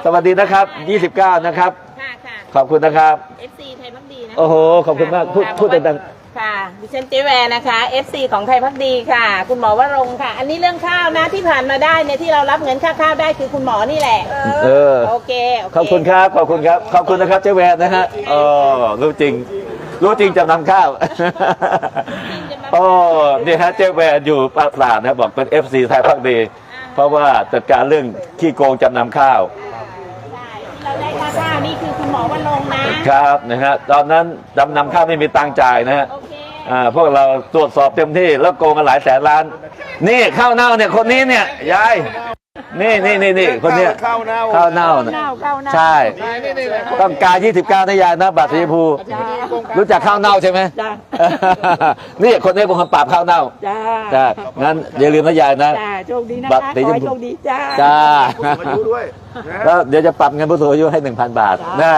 สวัสดีนะครับ29นะครับขอบคุณนะครับ FC ไทยพักดีนะ โอ้โหขอบคุณมากพูดดัง ค่ะดิฉันเจแวร์นะคะ FC ของไทยพักดีค่ะ คุณหมอวรงค์ค่ะ อันนี้เรื่องข้าวนะที่ผ่านมาได้เนี่ยที่เรารับเงินค่าข้าวได้คือคุณหมอนี่แหละโอเคขอบคุณครับขอบคุณครับขอบคุณนะครับเจ๊แวนนะฮะอ๋อรู้จริงจำนำข้าวโอ้นี่ฮะเจ๊แวนอยู่ปราสาทนะบอกเป็น FC ไทยพักดีเพราะว่าจัดการเรื่องขี้โกงจำนำข้าวเราได้ค่าข้าวนี่คือคุณหมอวรงค์นะครับนะฮะตอนนั้นจำนำข้าวไม่มีตังค์จ่ายนะฮะพวกเราตรวจสอบเต็มที่แล้วโกงกันหลายแสนล้านนี่ข้าวเน่าเนี่ยคนนี้เนี่ยยายนี่คนเนี้ยข้าวเน่าใช่ต้องการ29นะยายนะบัตรสีชมพูรู้จักข้าวเน่าใช่ไหมนี่คนนี้เป็นคนปราบข้าวเน่าจ้างั้นอย่าลืมนะยายนะโชคดีนะบัตรสีชมพูโชคดีจ้าแล้วเดี๋ยวจะปรับเงินผู้สูงอายุให้ 1,000 บาทนะ